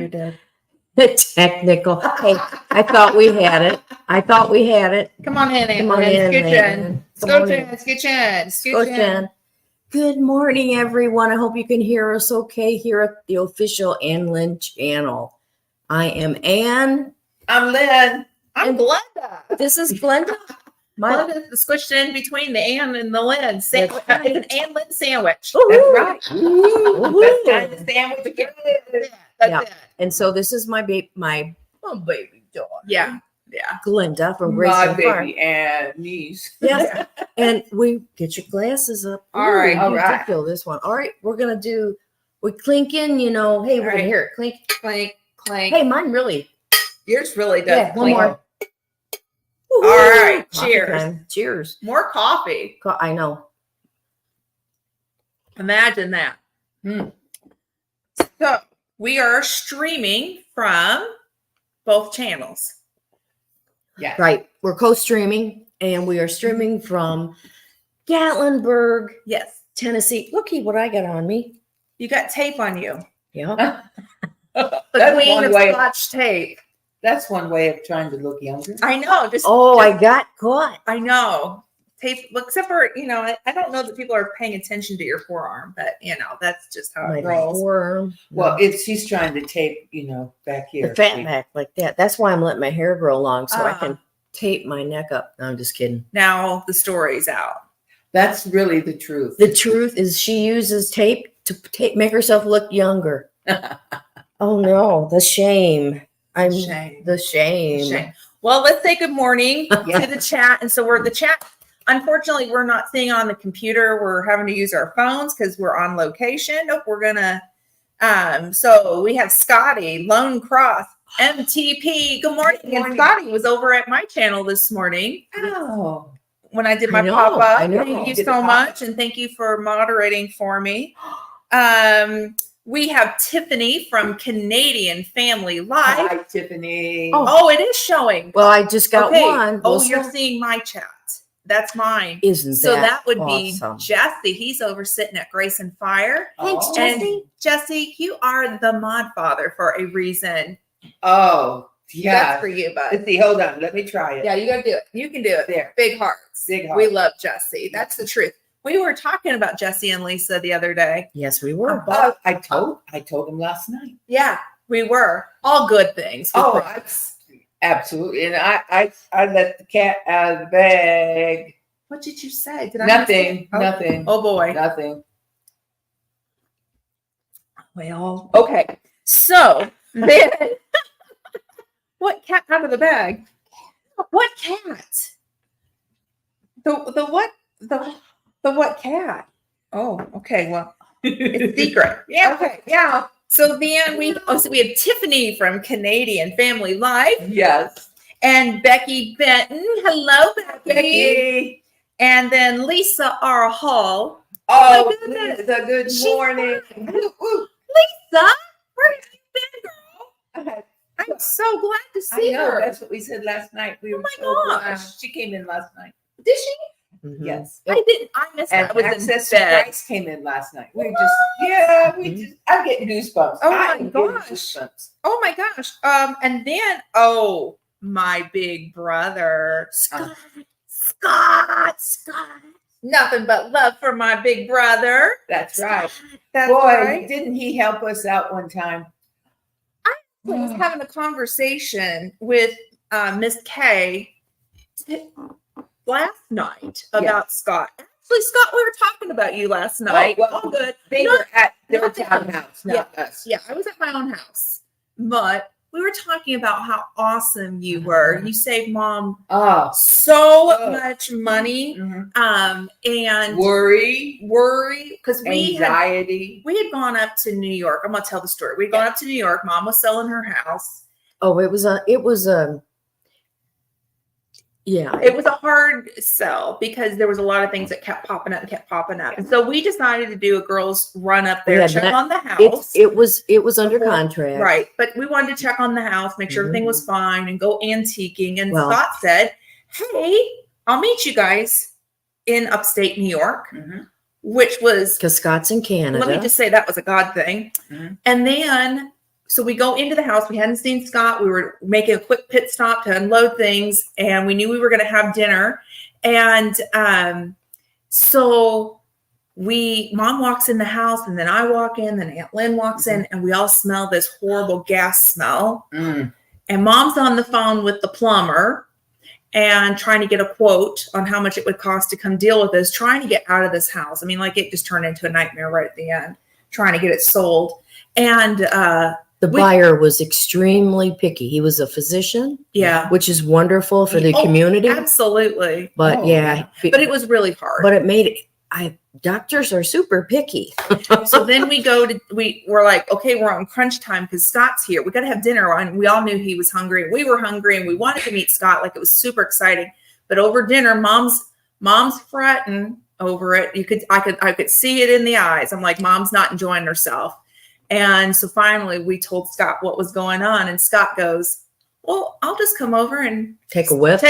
you did. Technical. Hey, I thought we had it. Come on in, Come on in, Lynn. Scooch in. Good morning, everyone. I hope you can hear us okay here at the official Ann Lynn channel. I am Ann. I'm Lynn. I'm Glenda. This is Glenda. Glenda's squished in between the Ann and the Lynn. It's an Ann Lynn sandwich. Ooh. That's right. Ooh. Best kind of sandwich. That's it. And so this is my baby daughter. Yeah. Glenda from Grace My and Fire. baby and niece. Yes. And we get your glasses up. All right. You did feel this one. All right. We're clinking, hey, we're going to hear it. Clink. Clank, clank. Hey, mine really. Yours really does. Yeah, one more. All right. Coffee Cheers. time. Cheers. More coffee. I know. Imagine that. So we are streaming from both channels. Yeah. Right. We're co-streaming, and we are streaming from Gatlinburg, Yes. Tennessee. Looky what I got on me. You got tape on you. Yeah. The That's queen one of way. Scotch tape. That's one way of trying to look younger. I know. I got caught. I know. Tape, except for, I don't know that people are paying attention to your forearm, but, that's just how My it rolls. forearm. Well, she's trying to tape, back here. The fat back like that. That's why I'm letting my hair grow long so I Ah. can tape my neck up. No, I'm just kidding. Now the story's out. That's really the truth. The truth is she uses tape to make herself look younger. Oh no, the shame. Shame. The shame. Shame. Well, let's say good morning to the chat. And so the chat. Unfortunately, we're not seeing on the computer. We're having to use our phones because we're on location. Nope, we're gonna. So we have Scotty, Lone Cross, MTP. Good morning. Good morning. And Scotty was over at my channel this morning Oh. when I did my I know, pop up. I know. Thank you Did the so pop-up. much, and thank you for moderating for me. We have Tiffany from Canadian Family Live. Hi, Tiffany. Oh, it is showing. Well, I just got Okay. one. Oh, We'll you're start. seeing my chat. That's mine. Isn't So that would awesome? be Jesse. He's over sitting at Grace and Fire. Thanks, Oh. Jesse. And Jesse, you are the mod father for a reason. Oh, yeah. That's for you, bud. Let's see. Hold on. Let me try it. Yeah, you gotta do it. You can do it. There. Big hearts. Big We heart. love Jesse. That's the truth. We were talking about Jesse and Lisa the other day. Yes, we were. I told him last night. Yeah, we were. All good things. we Oh, promise. Absolutely. And I let the cat out of the bag. What did you say? Did I Nothing. miss it? Nothing. Oh boy. Nothing. Well, okay. So then, what cat out of the bag? What cat? The what? The what cat? Oh, okay. Well, it's secret. Yeah. Okay. Yeah. So then we have Tiffany from Canadian Family Life Yes. and Becky Benton. Hello, Becky. Becky. And then Lisa R. Hall. Oh, my goodness. Lisa, good She's morning. fine. Woo, woo. Lisa, where have you been, girl? I'm so glad to I see know. her. That's what we said last night. We Oh were my so glad. gosh. She came in last night. Did she? Mhm. Yes. I didn't. I missed And it. I was Access in to bed. Christ came in last night. I'm getting goosebumps. Oh my I'm getting gosh. goosebumps. Oh my gosh. And then my big brother Scott. Nothing but love for my big brother. That's right. That's Boy, right. didn't he help us out one time? I was having a conversation with Miss Kay last night about Scott. Actually, Scott, we were talking about you last night. well, All good. They Not- were at their not townhouse, not us. Yeah, I was at my own house, but we were talking about how awesome you were. You saved mom Oh, so Oh. much money, mhm. and Worry, because we had anxiety. gone up to New York. I'm gonna tell the story. We'd gone up to New York. Mom was selling her house. Oh, it was a yeah. It was a hard sell because there was a lot of things that kept popping up. And so we decided to do a girls run up there, Yeah, check that- on the house. It was under contract. Right. But we wanted to check on the house, make sure everything was fine, and go antiquing. And Well- Scott said, hey, I'll meet you guys in upstate New York, Mhm. which was, Because Scott's in Canada. let me just say that was a God thing. Mhm. And then so we go into the house. We hadn't seen Scott. We were making a quick pit stop to unload things, and we knew we were going to have dinner. And so Mom walks in the house, and then I walk in, then Aunt Lynn walks in, and we all smell this horrible gas smell. Mm. And Mom's on the phone with the plumber and trying to get a quote on how much it would cost to come deal with this, trying to get out of this house. I mean, like, it just turned into a nightmare right at the end, trying to get it sold. And the buyer was extremely picky. He was a physician, yeah, which is wonderful for the community. Absolutely. But but it was really hard. But it made it. Doctors are super picky. So then we're like, okay, we're on crunch time because Scott's here. We got to have dinner. And we all knew he was hungry, and we were hungry, and we wanted to meet Scott. Like, it was super exciting. But over dinner, mom's fretting over it. I could see it in the eyes. I'm like, Mom's not enjoying herself. And so finally we told Scott what was going on, and Scott goes, well, I'll just come over and take a whiff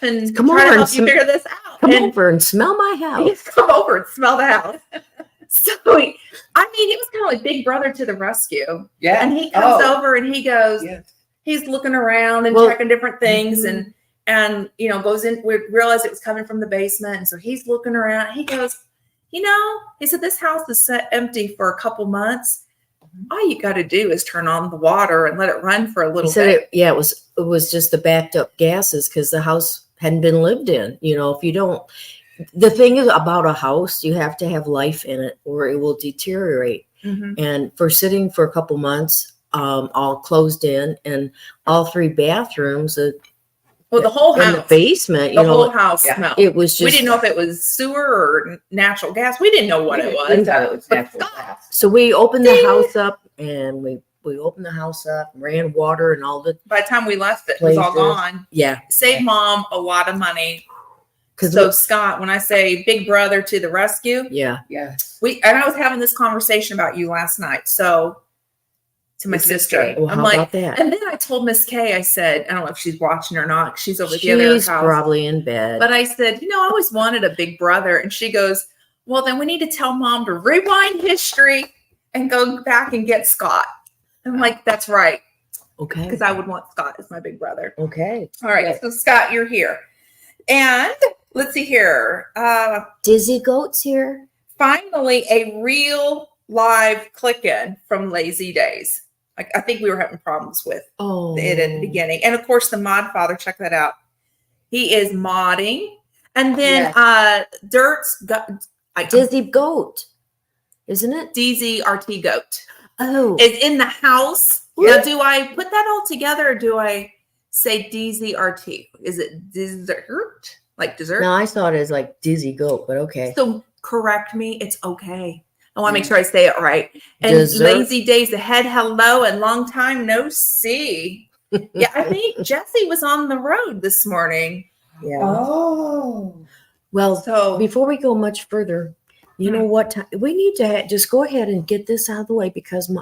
and come try over to and help you figure this out. Come over and smell my house. Come over and smell the house. So he was kind of like big brother to the rescue. Yeah. And he comes over and he goes, he's looking around and checking different things and goes in. We realized it was coming from the basement. And so he's looking around. He goes, he said, this house is set empty for a couple months. All you got to do is turn on the water and let it run for a little bit. It was just the backed up gases because the house hadn't been lived in. If you don't, the thing is about a house, you have to have life in it or it will deteriorate. Mm-hmm. And for sitting for a couple months, all closed in, and all 3 bathrooms, the whole house, in the basement, the whole house smelled. It was just, we didn't know if it was sewer or natural gas. We didn't know what it was. We thought it was natural gas. So we opened the house up, and we opened the house up, ran water and all the. By the time we left, it was all gone. Yeah, saved Mom a lot of money. So Scott, when I say big brother to the rescue, yeah, I was having this conversation about you last night. So to my sister, well, I'm like, about that? And then I told Miss Kay, I said, I don't know if she's watching or not. She's over at the other house. She's probably in bed. But I said, I always wanted a big brother. And she goes, well, then we need to tell Mom to rewind history and go back and get Scott. I'm like, that's right. Okay. Because I would want Scott as my big brother. Okay. All right. So Scott, you're here. And let's see here. Dizzy Goat's here. Finally, a real live click-in from Lazy Days. I think we were having problems with it at the beginning. And of course, the mod father, check that out. He is modding. And then Dirt's got Dizzy Goat, isn't it? DZRT Goat. Oh. Is in the house. What? Now, do I put that all together or do I say DZRT? Is it dessert? Like dessert? No, I saw it as like Dizzy Goat, but okay. So correct me. It's okay. I want to make sure I say it right. And Dessert. Lazy Days ahead. Hello and long time no see. Yeah, I think Jesse was on the road this morning. Yeah. Oh. Well, So before we go much further, you know what? We need to just go ahead and get this out of the way because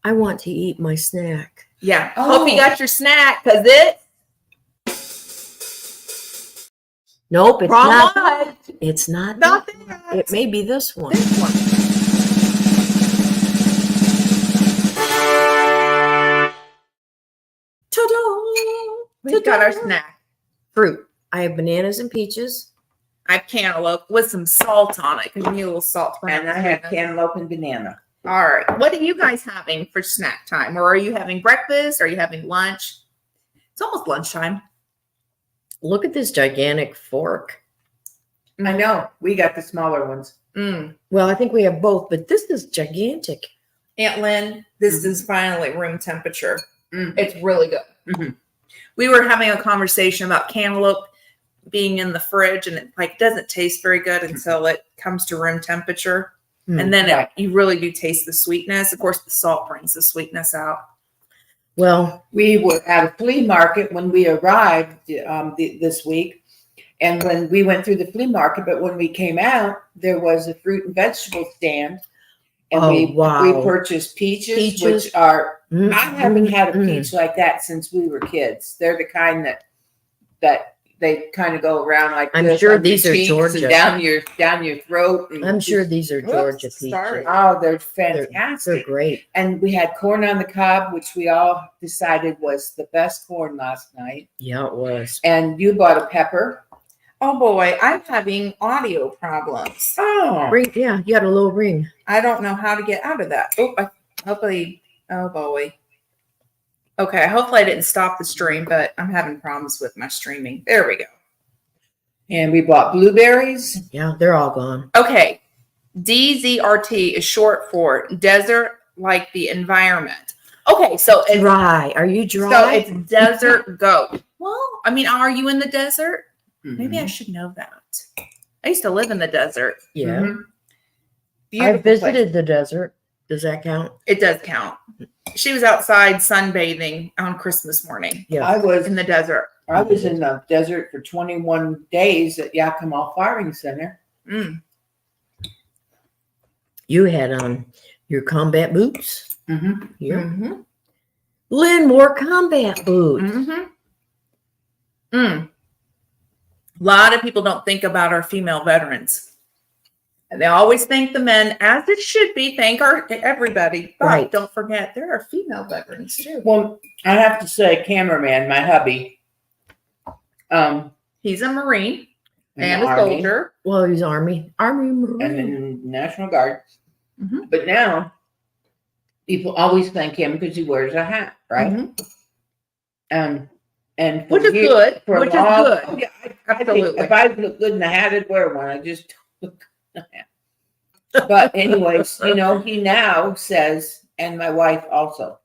I want to eat my snack. yeah. Hope you got your snack because Nope, it's wrong not. one. It's not. Not that. that. It may be this one. This one. Ta-da! We got our snack. Fruit. I have bananas and peaches. I have cantaloupe with some salt on it because you need a little salt. And I had cantaloupe and banana. All right. What are you guys having for snack time? Or are you having breakfast? Are you having lunch? It's almost lunchtime. Look at this gigantic fork. I know. We got the smaller ones. Well, I think we have both, but this is gigantic. Aunt Lynn, this is finally room temperature. Mm. It's really good. Mm-hmm. We were having a conversation about cantaloupe being in the fridge, and it doesn't taste very good until it comes to room temperature. And then you really do taste the sweetness. Of course, the salt brings the sweetness out. Well, We were at a flea market when we arrived this week. And when we went through the flea market, but when we came out, there was a fruit and vegetable stand. And we purchased peaches, which are, I haven't had a peach like that since we were kids. They're the kind that they kind of go around like I'm this sure on your these are cheeks Georgia. and down your throat. And I'm sure these are Georgia Whoops, peaches. sorry. Oh, they're They're fantastic. great. And we had corn on the cob, which we all decided was the best corn last night. Yeah, it was. And you bought a pepper. Oh boy, I'm having audio problems. Oh, Ring, yeah, you got a little ring. I don't know how to get out of that. Hopefully, oh boy. Okay, hopefully I didn't stop the stream, but I'm having problems with my streaming. There we go. and we bought blueberries. Yeah, they're all gone. Okay, DZRT is short for desert like the environment. Okay, so it's Dry. Are you so dry? it's desert goat. Well, I mean, are you in the desert? Maybe I Mhm. should know that. I used to live in the desert. yeah. Mhm. I Beautiful visited place. the desert. Does that count? It does count. She was outside sunbathing on Christmas morning Yeah. I was in the desert. in the desert for 21 days at Yakima Firing Center. Mm. You had on your combat boots. Mm-hmm. Yeah. Mm-hmm. Lynn wore combat boots. Mm-hmm. Mm. A lot of people don't think about our female veterans. And they always thank the men, as it should be. Thank everybody. But Right. don't forget, there are female veterans too. Well, I have to say, cameraman, my hubby, He's a Marine in and the a Army, soldier. Well, he's Army and Marine. in National Guard. Mhm. But now, people always thank him because he wears a hat, right? Mhm. And for Which is years- good. for a Which is long- good. Yeah, I think Absolutely. if I look good in the hat, I'd wear one. I just look good in the hat. But anyways, he now says, and my wife also.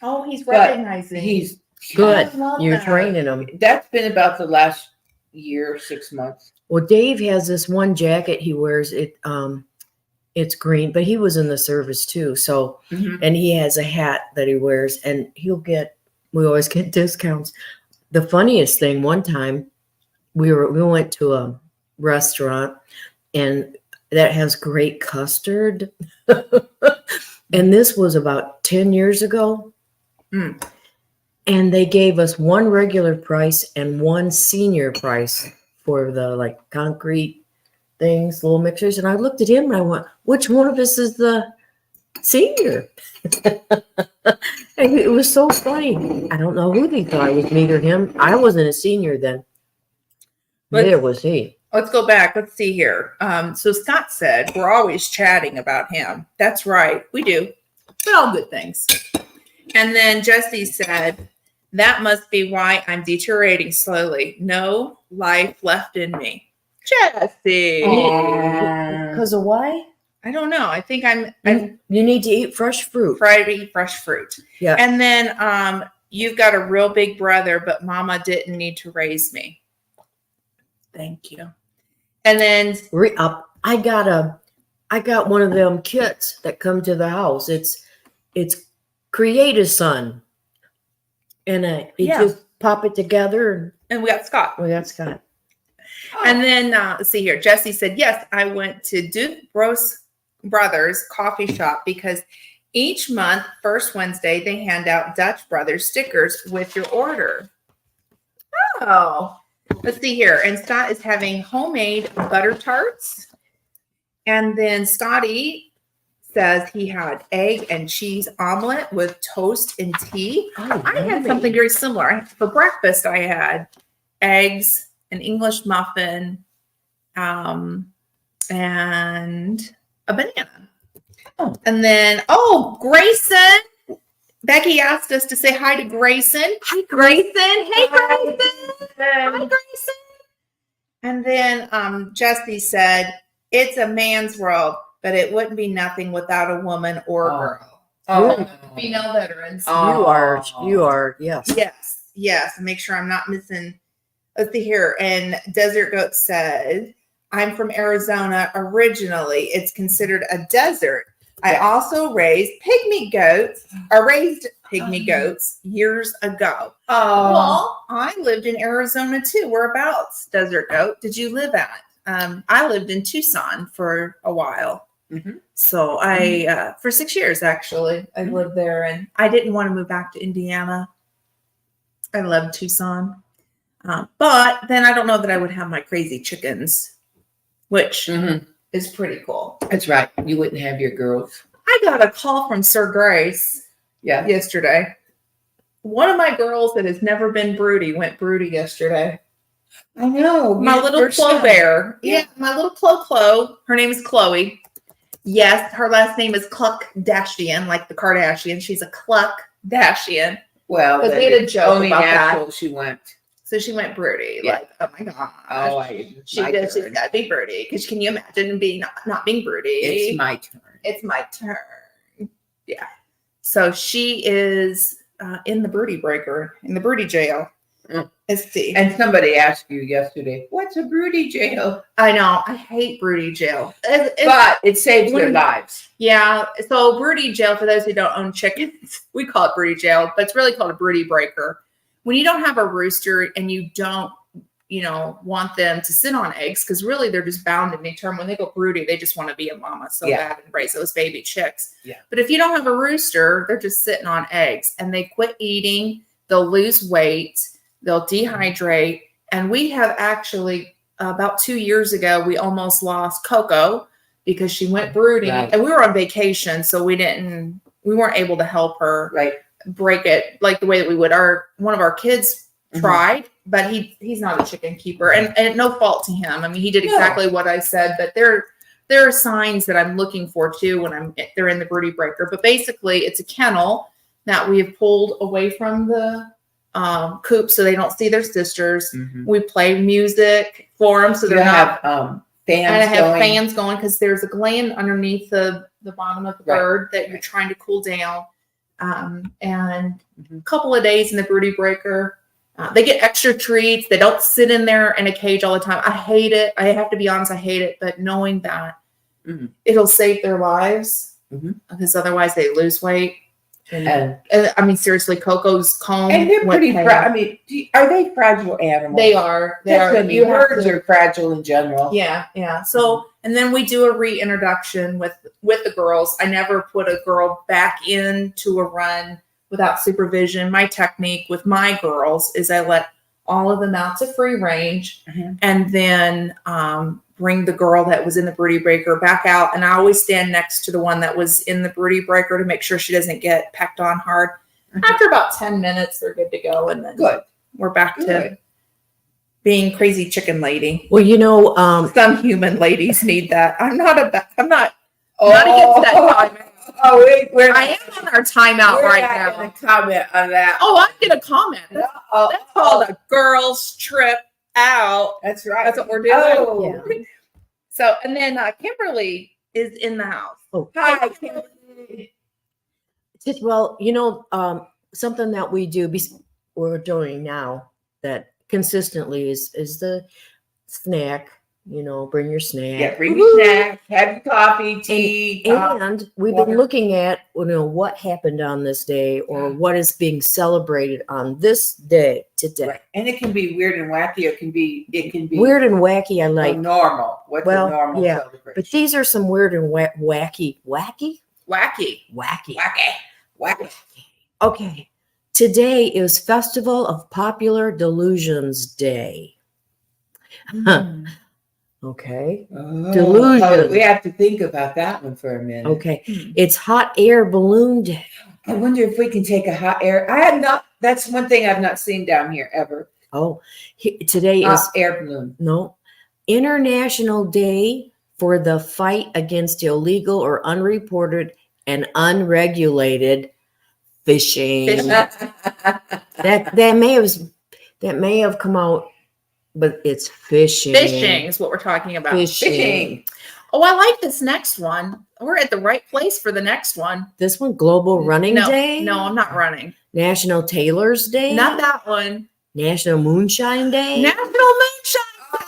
Oh, he's But recognizing. He's Good. I love You're that. training him. That's been about the last year, 6 months. Well, Dave has this one jacket he wears. It's green, but he was in the service too. So, Mhm. and he has a hat that he wears, and we always get discounts. The funniest thing, one time we went to a restaurant and that has great custard. And this was about 10 years ago. Mm. And they gave us one regular price and one senior price for the concrete things, little mixers. And I looked at him and I went, which one of us is the senior? And it was so funny. I don't know who they thought it was, me or him. I wasn't a senior then. Neither was he. Let's go back. Let's see here. So Scott said, we're always chatting about him. That's right. We do. But all good things. And then Jesse said, that must be why I'm deteriorating slowly. No life left in me. Jesse. Because of why? I don't know. I think I'm You need to eat fresh fruit. trying to eat fresh fruit. Yeah. And then you've got a real big brother, but mama didn't need to raise me. Thank you. And then I got one of them kits that come to the house. It's Create a Son. And you Yeah. just pop it together. and we got Scott. We got Scott. And then let's see here. Jesse said, yes, I went to Duke Bros Brothers coffee shop because each month, first Wednesday, they hand out Dutch Brothers stickers with your order. Oh, let's see here. And Scott is having homemade butter tarts. And then Scotty says he had egg and cheese omelet with toast and tea. Oh, I had something very similar. For breakfast, I had eggs, an English muffin, and a banana. Oh. And then, Grayson. Becky asked us to say hi to Grayson. Hi, Grayson. Hey, Grayson. Hi, Grayson. And then Jesse said, it's a man's world, but it wouldn't be nothing without a woman or a girl. Oh. Female veterans. Oh. You are, yes. Yes. Make sure I'm not missing. Let's see here. And Desert Goat said, I'm from Arizona originally. It's considered a desert. I also raised pygmy goats years ago. Oh. Well, I lived in Arizona too. Whereabouts, Desert Goat, did you live at? I lived in Tucson for a while. Mhm. So I, for 6 years, actually, I lived there and I didn't want to move back to Indiana. I loved Tucson. But then I don't know that I would have my crazy chickens, which Mhm. is pretty cool. That's right. You wouldn't have your girls. I got a call from Sir Grace Yeah. yesterday. One of my girls that has never been broody went broody yesterday. I know. My little First Clo time. Bear. Yeah. Yeah, my little Clo. Her name is Chloe. Yes, her last name is Cluckdashian, like the Kardashians. She's a Cluckdashian. Well, Because we had a joke only about natural she went. So she went broody. Yeah. Like, oh my gosh. Oh, She's got to be broody. Because can you imagine being not being broody? It's my turn. It's my turn. Yeah. So she is in the broody breaker, in the broody jail. Let's see. And somebody asked you yesterday, what's a broody jail? I know. I hate broody jail. But it saves their lives. Yeah. So broody jail, for those who don't own chickens, we call it broody jail, but it's really called a broody breaker. When you don't have a rooster and you don't, want them to sit on eggs, because really they're just bound and determined. When they go broody, they just want to be a mama so bad and raise those baby chicks. Yeah. But if you don't have a rooster, they're just sitting on eggs and they quit eating. They'll lose weight. They'll dehydrate. And we have actually, about 2 years ago, we almost lost Coco because she went broody. Right. And we were on vacation, so we weren't able to help her break it like the way that we would. One of our kids tried, but he's not a chicken keeper, and no fault to him. I mean, he did exactly what I said, but there are signs that I'm looking for too when they're in the broody breaker. But basically, it's a kennel that we have pulled away from the coop so they don't see their sisters. We play music for them so they're not fans. And I have fans going because there's a gland underneath the bottom of the bird that you're trying to cool down. And a couple of days in the broody breaker, they get extra treats. They don't sit in there in a cage all the time. I hate it. I have to be honest, I hate it. But knowing that it'll save their lives, because otherwise they lose weight. And I mean, seriously, Coco's comb. And they're pretty fragile. I mean, are they fragile animals? They are. They are. Birds are fragile in general. Yeah. So, and then we do a reintroduction with the girls. I never put a girl back into a run without supervision. My technique with my girls is I let all of them out to free range and then bring the girl that was in the broody breaker back out. And I always stand next to the one that was in the broody breaker to make sure she doesn't get pecked on hard. After about 10 minutes, they're good to go. And then we're back to being crazy chicken lady. Well, some human ladies need that. I'm not against that time. Oh, wait, I am on our timeout right now. Going to comment on that. Oh, I'm going to comment. That's called a girls' trip out. That's right. That's what we're doing. Oh. Yeah. So, and then Kimberly is in the house. Oh, Hi, Kimberly. Well, something that we're doing now that consistently is the snack. Bring your snack. Yeah, bring your snack, have your coffee, tea. And we've been looking at, what happened on this day or what is being celebrated on this day today. Right. And it can be weird and wacky. It can be weird and wacky. I like normal. What's a normal celebration? But these are some weird and wacky. Okay. Today is Festival of Popular Delusions Day. Okay. Delusion. We have to think about that one for a minute. Okay. It's Hot Air Balloon Day. I wonder if we can take a hot air. That's one thing I've not seen down here ever. Oh, today is air balloon. No. International Day for the Fight Against Illegal or Unreported and Unregulated Fishing. that may have come out. But it's fishing. Fishing is what we're talking about. Fishing. Oh, I like this next one. We're at the right place for the next one. This one, Global Running Day? No, I'm not running. National Tailor's Day? Not that one. National Moonshine Day? National Moonshine Day.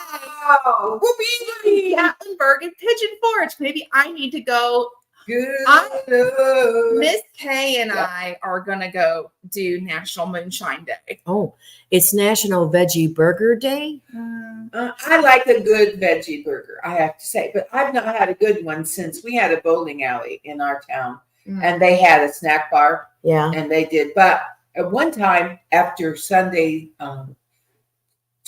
Oh, whoopee. Gatlinburg and Pigeon Forge. Maybe I need to go. Good. Miss Kay and I are going to go do National Moonshine Day. Oh, it's National Veggie Burger Day? I like a good veggie burger, I have to say. But I've not had a good one since we had a bowling alley in our town. And they had a snack bar. Yeah. And they did. But at one time after Sunday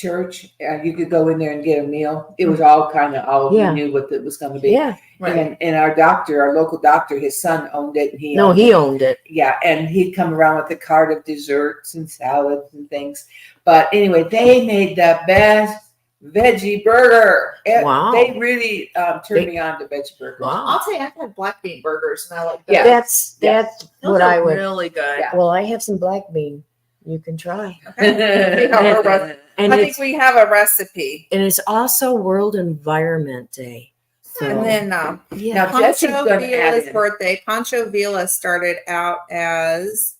church. You could go in there and get a meal. It was all kind of all Yeah. you knew what it was going to be. Yeah. Right. And our doctor, our local doctor, his son owned it, and he Owned it. Yeah, and he'd come around with a cart of desserts and salads and things. But anyway, they made the best veggie burger. Wow. They really turned me on to veggie burgers. Wow. I'll tell you, I've had black bean burgers, and I like those. Yeah. That's Those what are I would. really good. Yeah. Well, I have some black bean. You can try. Okay. We have a recipe. And I think it's we have a recipe. and it's also World Environment Day. So And then yeah. Now, Jesse's Pancho gonna add Villa's in. birthday. Pancho Villa started out as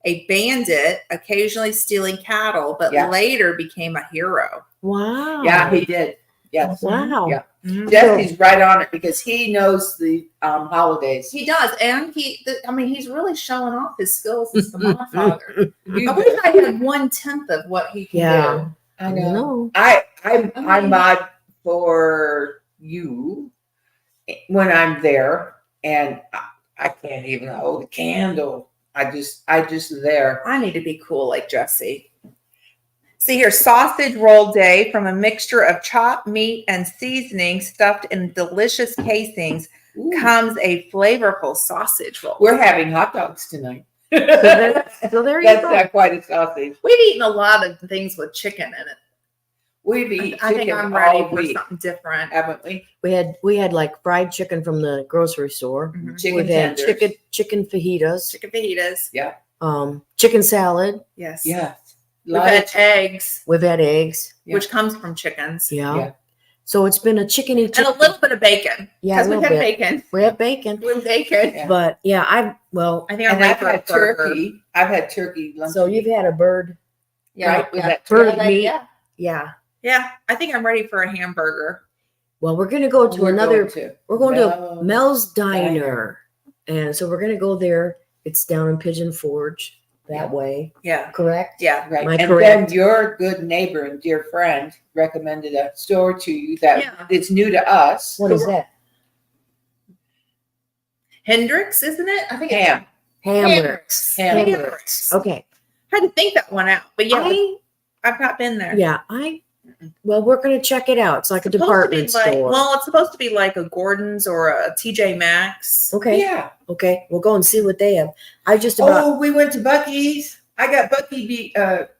a bandit, occasionally stealing cattle, but Yeah. later became a hero. Wow. Yeah, he did. Yes. Wow. Yeah. Mhm. Jesse's right on it because he knows the holidays. He does, and he's really showing off his skills as the Godfather. You I wish do. I had 1/10 of what he can Yeah. do. I know. No. I mod for you when I'm there, and I can't even hold a candle. I just there. I need to be cool like Jesse. See here, sausage roll day from a mixture of chopped meat and seasoning stuffed in delicious casings Ooh. comes a flavorful sausage roll. We're having hot dogs tonight. So there you That's go. not quite a sausage. We've eaten a lot of things with chicken in it. We've eaten I think chicken I'm ready all for week, something different. haven't we? We had like fried chicken from the grocery store. Mhm. Chicken We've had tenders. chicken fajitas, Chicken fajitas. chicken salad. Yes. Yeah. We've had eggs, We've had eggs. Yeah. which comes from chickens. Yeah. Yeah. So it's been a chickeny And chicken. a little bit of bacon. Yeah, a Because we've little had bit. bacon. We have bacon. With bacon. Yeah. But yeah, I I think I'm And ready I've for a had burger. turkey. I've had turkey lunch. so you've had a bird. Yeah. Right? Was Yeah. that Bird Yeah, meat. yeah. Yeah. Yeah. I think I'm ready for a hamburger. Well, we're gonna go to We're another going to we're going to Mel's Mel's Diner. And so we're gonna go there. It's down in Pigeon Forge that Yeah. way. Yeah. Correct? Yeah. Right. Am I And correct? then your good neighbor and dear friend recommended a store to you that Yeah. it's new to us. What is that? Hendrix, isn't it? I think it's Ham. Hamburgs. Hamburgs. Okay. I had to think that one out. But yeah, I've not been there. Well, we're gonna check it out. It's like a It's supposed to department be like- store. Well, it's supposed to be like a Gordon's or a TJ Maxx. Okay. Yeah. Okay. We'll go and see what they have. I just about Oh, we went to Buc-ee's. I got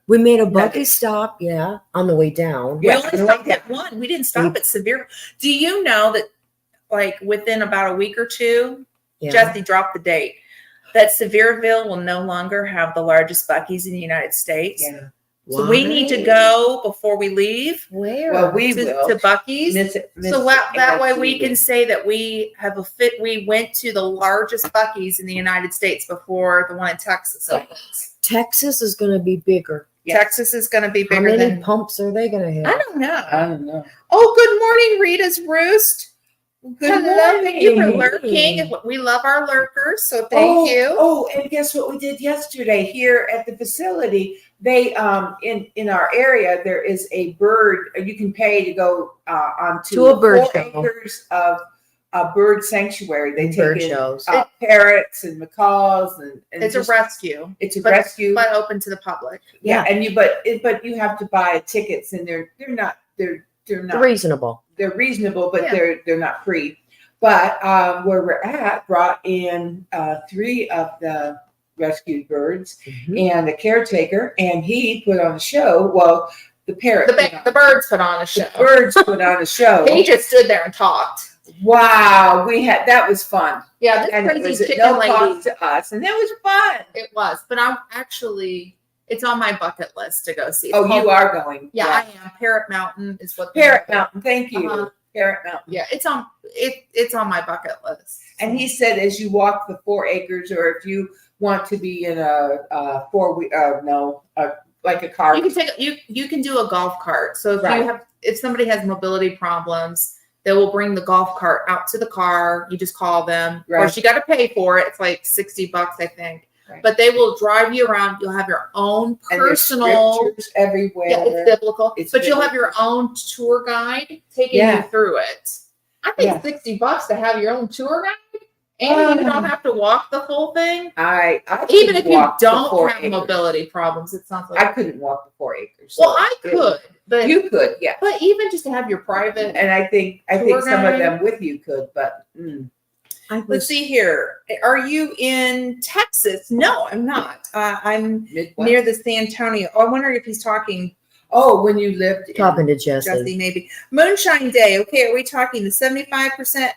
we made a Bucky Nuggets. stop, yeah, on the way down. We Yeah, only I like stopped that. at one. We didn't stop at Severe. Do you know that, like, within about a week or two, Yeah. Jesse dropped the date, that Sevierville will no longer have the largest Buc-ee's in the United States? Yeah. So we need to Why? go before we leave Where? Well, we to will. Buc-ee's. So that way we can say that we have we went to the largest Buc-ee's in the United States before the one in Texas opens. Texas is going to be bigger. Yeah. Texas is going to be How bigger many than. pumps are they going to I have? don't know. I don't know. Oh, good morning, Rita's Roost. Good Hello. morning. Thank you for lurking. We love our lurkers, so thank you. Oh, and guess what we did yesterday here at the facility? They in our area there is a bird. You can pay to go onto To a bird 4 show. acres of a bird sanctuary. They take Bird in shows. parrots and macaws and It's a just- rescue, It's a but- rescue. but open to the public. Yeah, and but you have to buy tickets, and they're not Reasonable. they're reasonable, but Yeah. they're not free. But where we're at brought in 3 of the rescued birds Mhm. and a caretaker, and he put on a show. Well, the parrot, The birds put on a show. the birds put on a show. He just stood there and talked. Wow, that was fun, Yeah, this and it crazy was at chicken no lady. cost to us, and that was fun. It was, but I'm actually, it's on my bucket list to go see. It's Oh, called- you are going? Yeah, I am. Parrot Mountain is what. Parrot Mountain. Thank you, Uh-huh. Parrot Mountain. Yeah, it's on my bucket list. And he said, as you walk the 4 acres, or if you want to be in a like a car. You can take you can do a golf cart. So if Right. if somebody has mobility problems, they will bring the golf cart out to the car. You just call them. Of course, Right. you got to pay for it. It's like $60, I think. Right. But they will drive you around. You'll have your own And there's personal. scriptures everywhere. Yeah, it's biblical. It's but you'll have biblical. your own tour guide taking Yeah. you through it. I think Yeah. $60 to have your own tour guide, and you don't have to walk the full thing. I Even couldn't if you walk the don't 4 have acres. mobility problems, it sounds like. I couldn't walk the 4 acres. Well, so I it- could. but You could, yeah. but even just to have your private. And I think Tour some of guide. them with you could, but Let's see here. Are you in Texas? No, I'm not. I'm Midwest. near the San Antonio. Oh, I wonder if he's talking. Oh, when you lived Talking to Jesse. Jesse, maybe. Moonshine Day. Okay, are we talking the 75%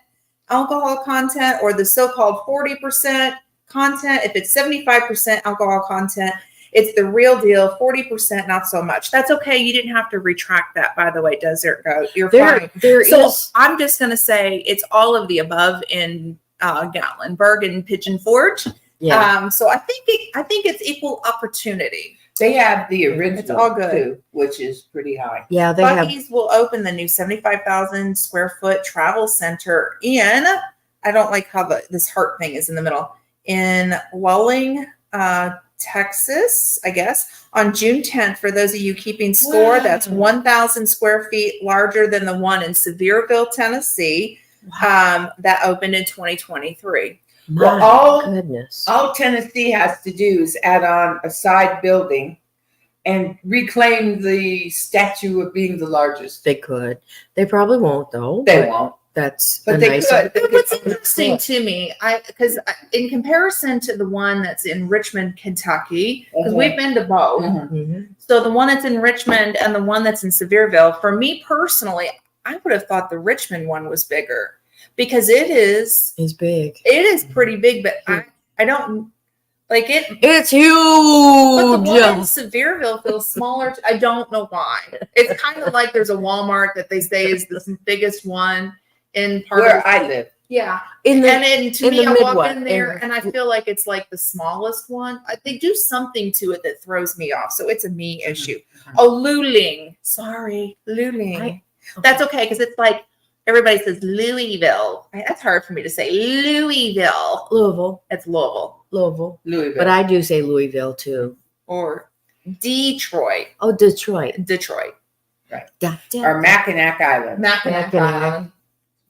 alcohol content or the so-called 40% content? If it's 75% alcohol content, it's the real deal. 40%, not so much. That's okay. You didn't have to retract that, by the way, Desert Goat. You're fine. So I'm just going to say it's all of the above in Gatlinburg and Pigeon Forge. Yeah. So I think it's equal opportunity. They have the original It's all good. too, which is pretty high. Yeah, they have. Buc-ee's will open the new 75,000 square foot travel center in, I don't like how this heart thing is in the middle, in Luling, Texas, I guess, on June 10th. For those of you keeping score, Wow. that's 1,000 square feet larger than the one in Sevierville, Tennessee, that opened in 2023. Well, Goodness. All Tennessee has to do is add on a side building and reclaim the statue of being the largest. They could. They probably won't, though. They won't. That's But a they nice. could. But what's interesting to me, because in comparison to the one that's in Richmond, Kentucky, because we've been to both. Mhm. So the one that's in Richmond and the one that's in Sevierville, for me personally, I would have thought the Richmond one was bigger because it is big. It is pretty big, but I don't like it. It's But the one in huge. Sevierville feels smaller. I don't know why. It's kind of like there's a Walmart that they say is the biggest one in part Where of I live. Yeah. In the, And then to in me, the I walk Midwest, in there in- and I feel like it's like the smallest one. They do something to it that throws me off. So it's a me issue. Oh, Luling. Sorry, Luling. That's okay because it's like everybody says Louisville. That's hard for me to say. Louisville. Louisville. It's Louisville. Louisville. Louisville. But I do say Louisville too. Or Detroit. Oh, Detroit. Detroit. or Mackinac Island. Mackinac Mackinac. Island.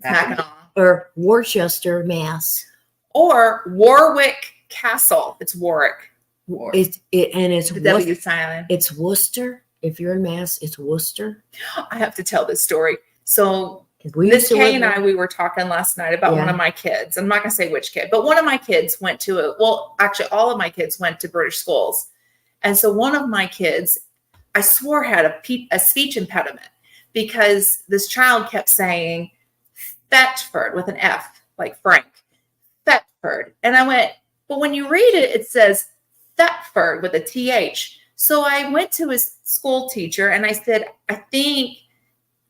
Mackinac. Or Worcester, Mass. Or Warwick Castle. It's Warwick. It's The W silent. It's Worcester. If you're in Mass, it's Worcester. I have to tell this story. So We Miss used to Kay live and I, we were talking last night about one of my kids. I'm not going to say which kid, but one of my kids went to actually all of my kids went to British schools. And so one of my kids, I swore had a speech impediment because this child kept saying Thetford with an F, like Frank, Thetford. And I went, but when you read it, it says Thetford with a TH. So I went to his school teacher and I said, I think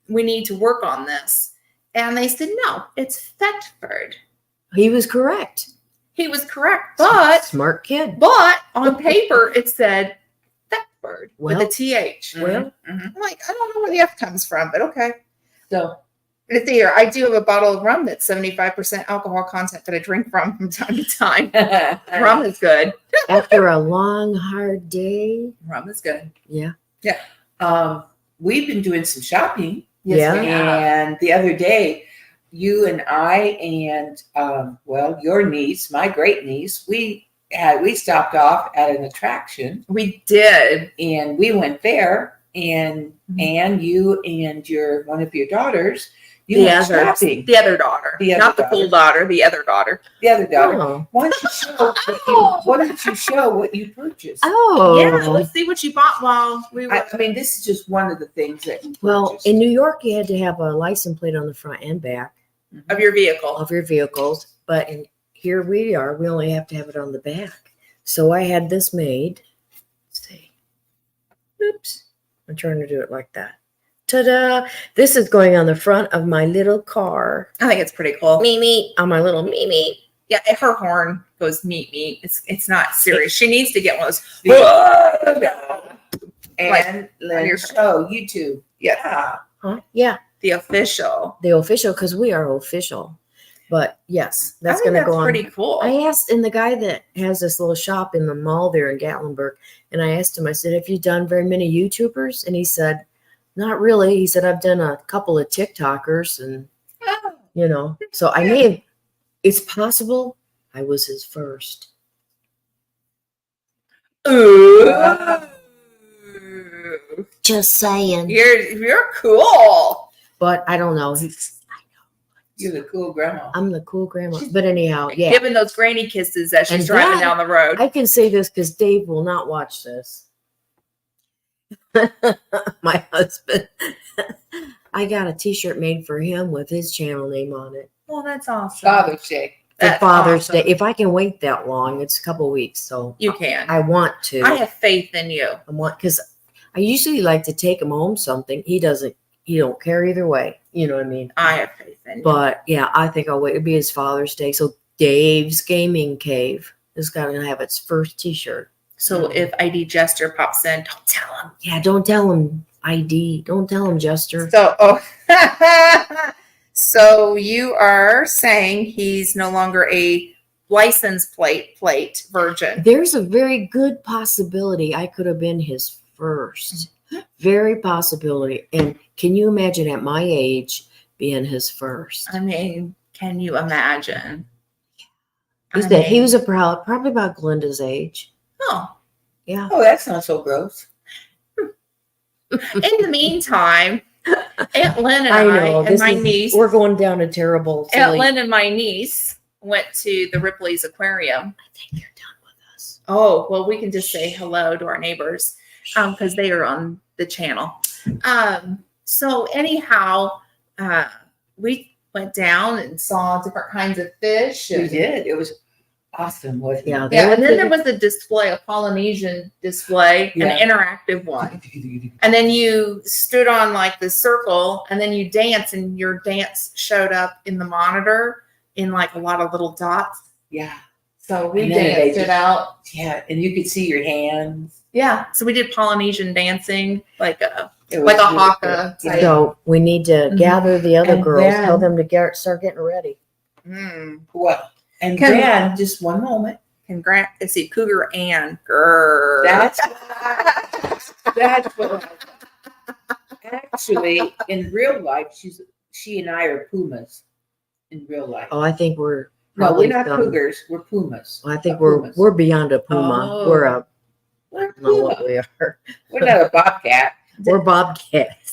we need to work on this. And they said, no, it's Thetford. He was correct. He was correct. But Smart kid. But on paper, it said Thetford with a Well, TH. Well, I'm like, I don't know where the F comes from, but okay. So Let's see here. I do have a bottle of rum that's 75% alcohol content that I drink from time to time. Rum is good. after a long, hard day. Rum is good. Yeah. we've been doing some shopping. Yeah. And the other day, you and I and your niece, my great niece, we stopped off at an attraction We did. and we went there and you and one of your daughters, you went shopping. The other daughter. The other Not the daughter. cool daughter, the other daughter. The other daughter. Oh. Why don't you show what you purchased? Oh. Yeah, let's see what you bought while we were. I mean, this is just one of the things that you Well, purchased. in New York, you had to have a license plate on the front and back of your vehicle. of your vehicles. But here we are. We only have to have it on the back. So I had this made. Let's see. Oops. I'm trying to do it like that. Ta-da. This is going on the front of my little car. I think it's pretty cool. Mimi. On my little Mimi. Yeah, her horn goes meet me. It's not serious. She needs to get one of those. And Lynn, your- show YouTube. Yeah, Huh? Yeah. the official. The official, because we are official. But yes, that's I think going to go on. pretty cool. I asked, and the guy that has this little shop in the mall there in Gatlinburg, and I asked him, I said, have you done very many YouTubers? And he said, not really. He said, I've done a couple of TikTokers and, so I may have, it's possible I was his first. Ooh. Ooh. Just saying. You're cool. But I don't know. You're the cool grandma. I'm the cool grandma. But anyhow, yeah. Giving those granny kisses as she's And driving that- down the road. I can say this because Dave will not watch this. My husband. I got a t-shirt made for him with his channel name on it. Well, that's awesome. Father's Day. For That's Father's awesome. Day. If I can wait that long, it's a couple weeks. So You can. I want to. I have faith in you. I want because I usually like to take him home something. He doesn't. He don't care either way. You know what I mean? I have faith in you. But yeah, I think I'll wait. It'll be his Father's Day. So Dave's Gaming Cave is going to have its first t-shirt. So if ID Jester pops in, don't tell him. Yeah, don't tell him ID. Don't tell him Jester. So, so you are saying he's no longer a license plate virgin. There's a very good possibility I could have been his first. Very possibility. And can you imagine at my age being his first? I mean, can you imagine? He was probably about Glenda's age. Oh. Yeah. Oh, that's not so gross. In the meantime, Aunt Lynn and I I know. and my niece, We're going down a terrible Aunt silly. Lynn and my niece went to the Ripley's Aquarium. I think they're done with us. Oh, well, we can just say hello to our neighbors because they are on the channel. So anyhow, we went down and saw different kinds of fish. We And, did. It was awesome, wasn't Yeah. it? yeah, and then there was a display, a Polynesian display, Yeah. an interactive one. And then you stood on like the circle and then you dance and your dance showed up in the monitor in like a lot of little dots. Yeah. So we And then they danced it out. Yeah. And you could see your hands. Yeah. So we did Polynesian dancing, like a It was like a really haka cool. type. So we need to Mhm. gather the other And girls, then- tell them to start getting ready. Well, and Can- then just one moment. Congrats. Let's see, Cougar Ann. Grrr. That's what actually in real life she and I are pumas in real life. Oh, I think we're No, probably we're not some- cougars. We're pumas. I think Pumas. we're beyond a puma. Oh. We're a We're I don't know what puma. we are. We're not a bobcat. We're bobcats.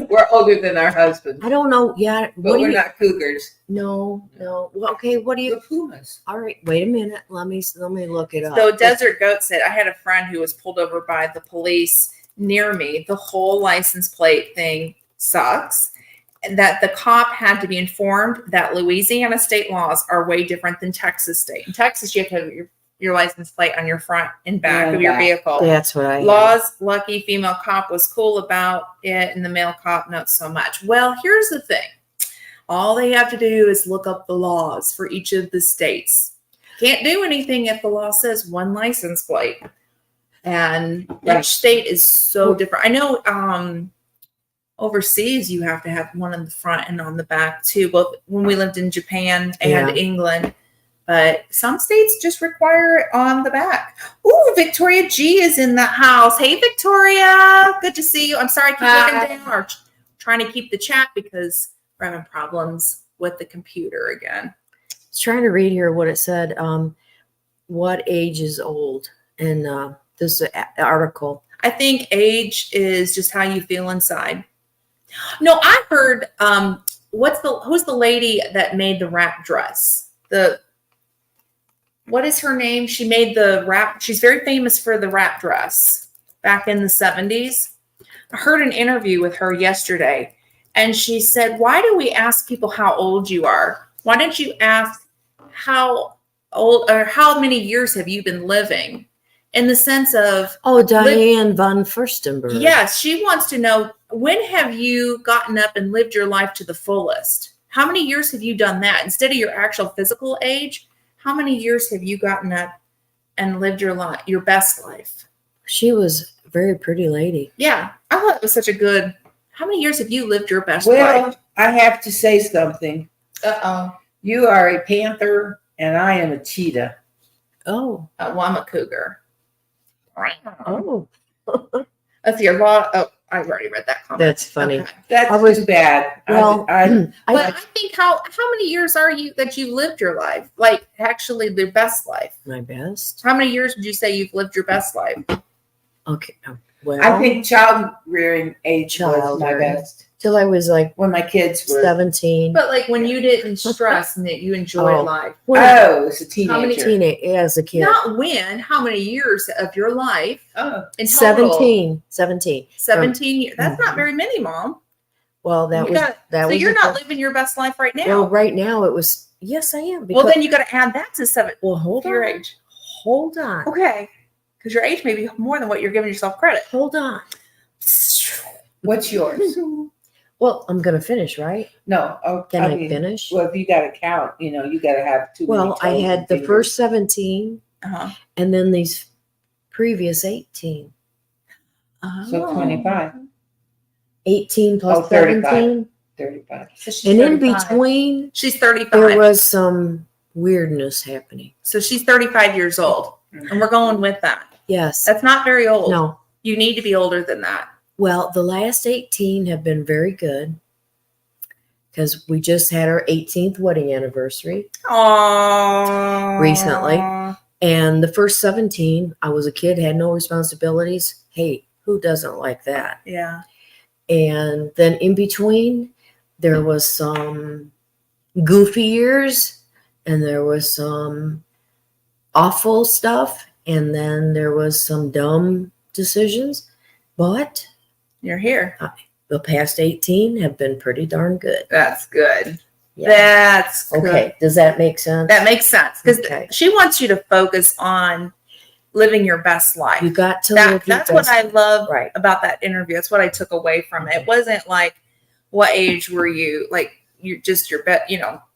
We're older than our husbands, I don't know. Yeah. but What do we're you? not cougars. No. Well, okay. What do you? We're pumas. All right. Wait a minute. Let me look it up. So Desert Goat said, I had a friend who was pulled over by the police near me. The whole license plate thing sucks. And that the cop had to be informed that Louisiana state laws are way different than Texas state. In Texas, you have to have your license plate on your front and back Yeah, of your back. vehicle. That's what I. Laws, lucky female cop was cool about it, and the male cop not so much. Well, here's the thing. All they have to do is look up the laws for each of the states. Can't do anything if the law says one license plate. And Right. each state is so different. I know overseas you have to have one on the front and on the back too, both when we lived in Japan and Yeah. England. But some states just require it on the back. Ooh, Victoria G is in the house. Hey, Victoria. Good to see you. I'm sorry I keep Hi. looking down or trying to keep the chat because we're having problems with the computer again. I was trying to read here what it said. What age is old? And this article. I think age is just how you feel inside. No, I heard who's the lady that made the wrap dress? What is her name? She made the wrap. She's very famous for the wrap dress back in the 70s. I heard an interview with her yesterday, and she said, why do we ask people how old you are? Why don't you ask how old or how many years have you been living? In the sense of, Oh, Diane von Furstenberg. yes, she wants to know, when have you gotten up and lived your life to the fullest? How many years have you done that? Instead of your actual physical age, how many years have you gotten up and lived your life, your best life? She was a very pretty lady. Yeah, I thought it was such a good. How many years have you lived your best Well, life? I have to say something. Uh-oh. You are a panther and I am a cheetah. Oh. Well, I'm a cougar. Oh. Let's see, a lot. Oh, I already read that comment. That's funny. Okay. That's I was- too bad. Well, But I I, think how many years are you that you lived your life? Like actually the best life. my best. How many years would you say you've lived your best life? Okay. Well, I think child rearing age was my Child-rearing. best till I was like when my kids were. 17. But like when you didn't stress and that you enjoyed Oh. life. Oh, as a How many teenager. As a kid. Not when, how many years of your life Oh, in total? 17. 17 years. That's not very many, Mom. Well, that You was got- that so was you're the not first- living your best life right now. Well, right now it was. Yes, I am. Well, then you got to add that to 7 well, hold your on. age. Hold on. Okay. Because your age may be more than what you're giving yourself credit. Hold on. what's yours? Well, I'm gonna finish, right? No. Oh, Can I mean, finish? Well, if you got to count, you got to have too many Well, I toes had and the fingers. first 17, Uh-huh. and then these previous 18. So 25, 18 plus Oh, 35. 17. 35. So she's And in 35. between, She's 35. there was some weirdness happening. So she's 35 years old. And we're going with that. Yes. That's not very old. No. You need to be older than that. Well, the last 18 have been very good because we just had our 18th wedding anniversary. Aww. Recently. And the first 17, I was a kid, had no responsibilities. Hey, who doesn't like that? Yeah. And then in between, there was some goofy years and there was some awful stuff. And then there was some dumb decisions. But You're here. the past 18 have been pretty darn good. That's good. Yeah. That's good. Okay. Does that make sense? That makes sense. Because Okay. she wants you to focus on living your best life. You got to live your That's what best I love Right. about that interview. That's what I took away from it. It wasn't like, what age were you? Like, you're just your best,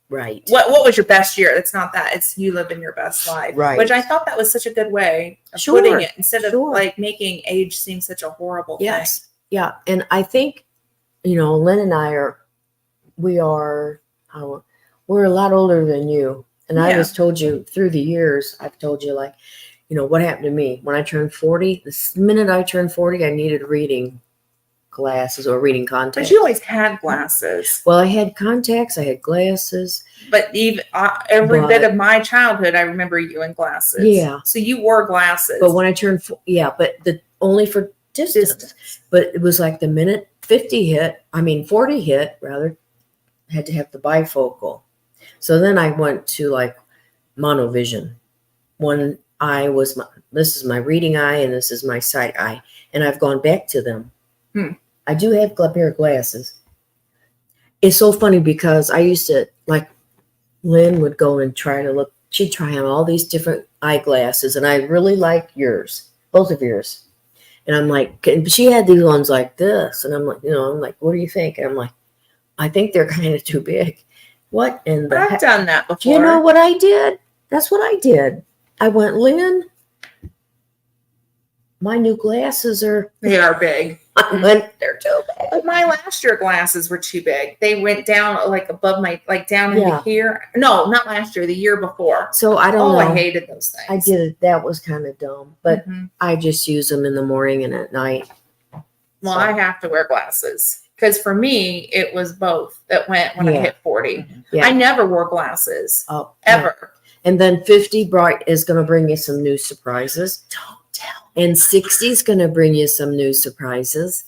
Right. what was your best year? It's not that. It's you living your best life. Right. Which I thought that was such a good way of Sure, putting it instead of sure. like making age seem such a horrible Yes. Yeah. And I think, Lynn and I we're a lot older than you. And I Yeah. just told you through the years, I've told you like, what happened to me when I turned 40, the minute I turned 40, I needed reading glasses or reading thing. contacts. But you always had glasses. Well, I had contacts, I had glasses. But even every But- bit of my childhood, I remember you in glasses. Yeah. So you wore glasses. But when I turned, but only for distance. But it was like the minute 40 hit rather, had to have the bifocal. So then I went to like monovision. One eye was this is my reading eye and this is my sight eye. And I've gone back to them. I do have a pair of glasses. It's so funny because I used to, like, Lynn would go and try to look, she'd try on all these different eyeglasses. And I really like yours, both of yours. And I'm like, she had these ones like this. And I'm like, what do you think? And I'm like, I think they're kind of too big. What in the I've heck? done that before. Do you know what I did? That's what I did. I went, Lynn, my new glasses are, They are big. I went, they're too big. But my last year glasses were too big. They went down like above my, like down into Yeah. here. No, not last year, the year before. So I don't Oh, know. I hated those things. I did it. That was kind of dumb, but Mhm. I just use them in the morning and at night. Well, So- I have to wear glasses because for me, it was both that went when I Yeah. hit 40. Yeah. I never wore glasses Oh, yeah. ever. And then 50 is going to bring you some new surprises. Don't tell. And 60 is going to bring you some new surprises.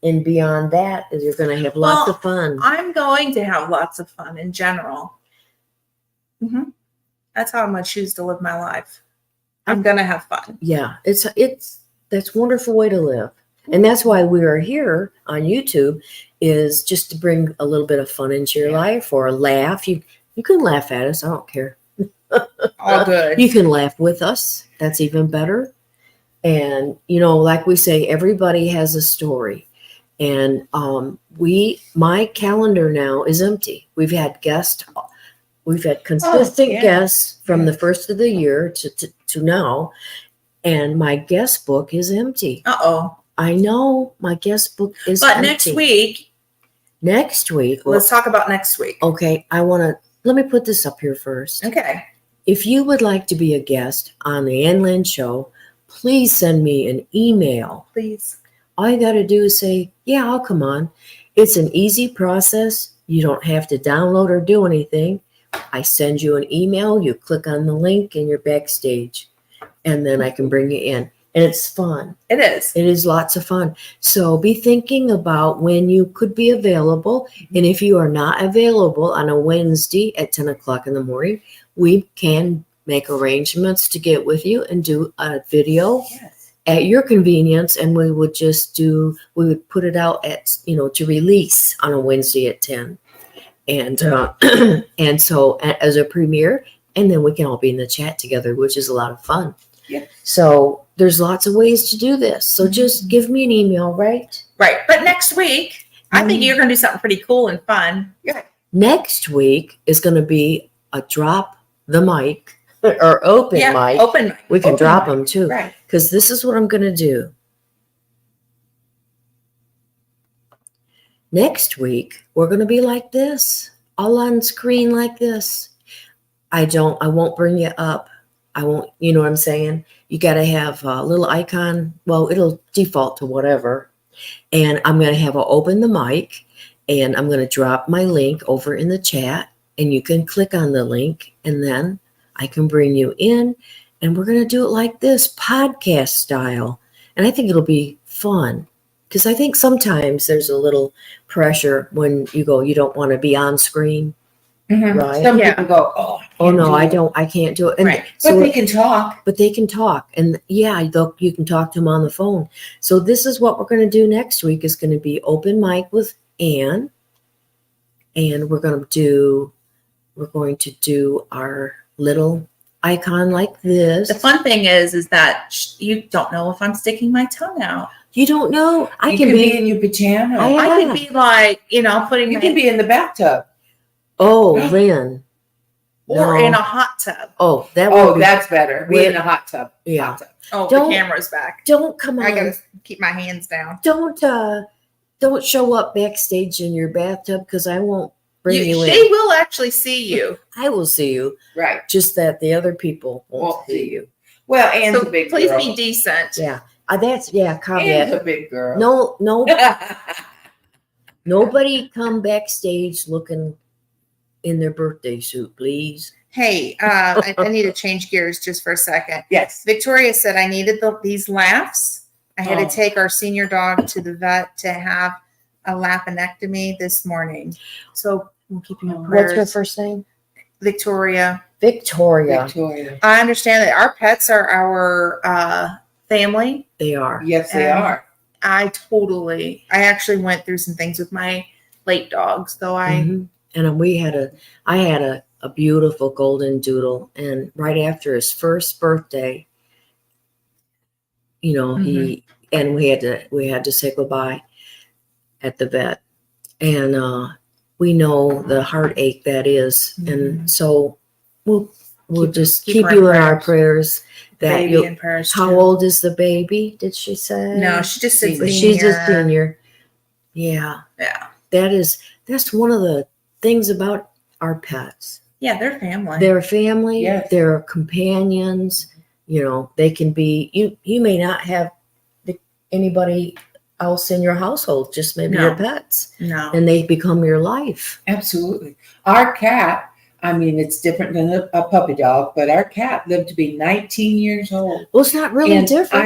And beyond that, you're going to have lots Well, of fun. I'm going to have lots of fun in general. That's how I'm going to choose to live my life. I'm going to have fun. Yeah, that's a wonderful way to live. And that's why we are here on YouTube, is just to bring a little bit of fun into your life or a laugh. You can laugh at us. I don't care. All good. You can laugh with us. That's even better. And, like we say, everybody has a story. And my calendar now is empty. We've had consistent yeah. guests from the first of the year to now. And my guest book is empty. Uh-oh. I know my guest book is But empty. next week, well, let's talk about next week. okay, let me put this up here first. Okay. If you would like to be a guest on the Ann Lynn Show, please send me an email. Please. All you got to do is say, yeah, I'll come on. It's an easy process. You don't have to download or do anything. I send you an email. You click on the link and you're backstage. And then I can bring you in. and it's fun. It is. It is lots of fun. So be thinking about when you could be available. And if you are not available on a Wednesday at 10 o'clock in the morning, we can make arrangements to get with you and do a video at your convenience. And we would put it out at, to release on a Wednesday at 10. And, and so as a premiere, and then we can all be in the chat together, which is a lot of fun. Yeah. So there's lots of ways to do this. So just give me an email, right? Right. But next week, I think you're going to do something pretty cool and fun. Yeah. Next week is going to be a drop the mic or open mic. Open mic. We can Open drop mic. them too. Right. Because this is what I'm going to do. Next week, we're going to be like this, all on screen like this. I won't bring you up. I won't, you know what I'm saying? You got to have a little icon. Well, it'll default to whatever. And I'm going to have open the mic, and I'm going to drop my link over in the chat, and you can click on the link, and then I can bring you in, and we're going to do it like this, podcast style. And I think it'll be fun, because I think sometimes there's a little pressure when you don't want to be on screen. Mm-hmm. Right. Some people go, oh no, I can't do it. And Right. so, but they can talk. But they can talk. And yeah, you can talk to them on the phone. So this is what we're going to do next week is going to be open mic with Ann. And we're going to do our little icon like this. The fun thing is that you don't know if I'm sticking my tongue out. You don't know. You can be in your pajamas. I could be like, putting You can be in the bathtub. Oh, Lynn. or No. in a hot tub. Oh, That's better. Be Wait. in a hot tub. Yeah. Hot tub. Oh, Don't- the camera's back. Don't come on. I gotta keep my hands down. Don't show up backstage in your bathtub because I won't bring you in. They will actually see you. I will see you. Right. Just that the other people won't Won't see see you. Well, Ann's So a big please girl. be decent. Yeah. Ann's Caveat. a big girl. No, nobody come backstage looking in their birthday suit, please. Hey, I need to change gears just for a second. Yes. Victoria said I needed these laughs. I had Oh. to take our senior dog to the vet to have a lapinectomy this morning. So we'll keep you in What's prayers. her first name? Victoria. Victoria. Victoria. I understand that our pets are our family. They are. Yes, they And are. I actually went through some things with my late dogs, though Mhm. And I had a beautiful golden doodle, and right after his first birthday, we had to say goodbye at the vet, and we know the heartache that is, and so we'll just keep keep her you in in our prayers. That baby you'll, and prayers. how too. old is the baby? Did she say? No, she just said Senior. She's a senior. Yeah. Yeah. That's one of the things about our pets. Yeah, they're family. They're family. Yes. They're companions. They can be. You may not have anybody else in your household. Just maybe No. your pets, no. and they become your life. Absolutely. Our cat, I mean, it's different than a puppy dog, but our cat lived to be 19 years old. Well, it's not really And different.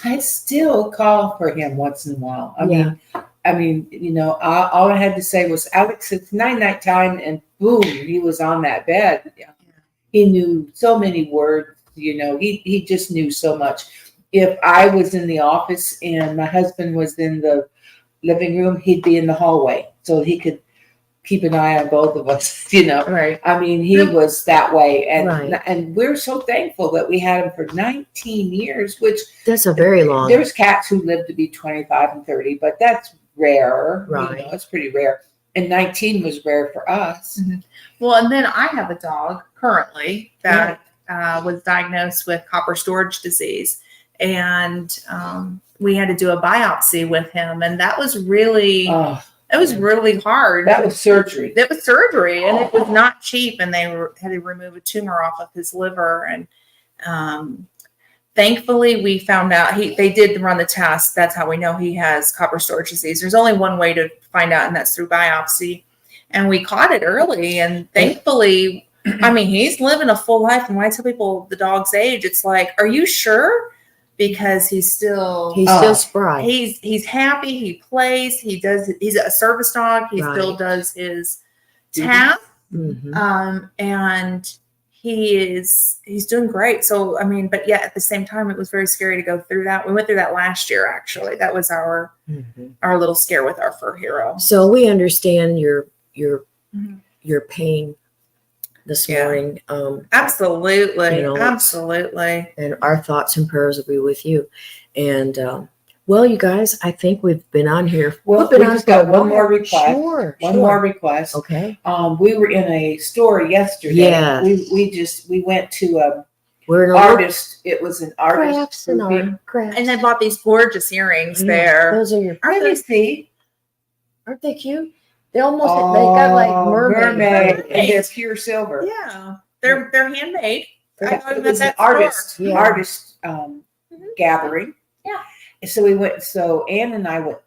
I still call for him once in a while. I mean, all I had to say was, Alex, it's night time, and boom, he was on that bed. He knew so many words, he just knew so much. If I was in the office and my husband was in the living room, he'd be in the hallway so he could keep an eye on both of us, Right. I mean, he was that way. And Right. and we're so thankful that we had him for 19 years, which That's a very long. there's cats who live to be 25 and 30, but that's rare. Right. It's pretty rare. And 19 was rare for us. Well, and then I have a dog currently that was diagnosed with copper storage disease. And we had to do a biopsy with him. And that was really, it was really hard. That was surgery. That was surgery, and it was not cheap. And they had to remove a tumor off of his liver. And thankfully, we found out they did run the test. That's how we know he has copper storage disease. There's only one way to find out, and that's through biopsy. And we caught it early. And thankfully, I mean, he's living a full life. And when I tell people the dog's age, it's like, are you sure? because he's still spry. he's happy. He plays. He's a service dog. He Right. still does his task. Mhm. And he's doing great. So, I mean, but yet at the same time, it was very scary to go through that. We went through that last year, actually. That was our little scare with our fur hero. So we understand your Mhm. pain this Yeah. morning. Absolutely. You know, Absolutely. And our thoughts and prayers will be with you. And well, you guys, I think we've been on here. Well, we just got one more request. Sure. One more request. Okay. We were in a store yesterday. Yeah. We went to We're an artist. It was an artist. crafts and art. Crafts. And they bought these gorgeous earrings Yeah, there. Those are your. Let me see. Aren't they cute? They almost they got like mermaid. And they're pure silver. Yeah. They're handmade. I got them It at was an that store. artist gathering. Yeah. And so we went. So Ann and I went,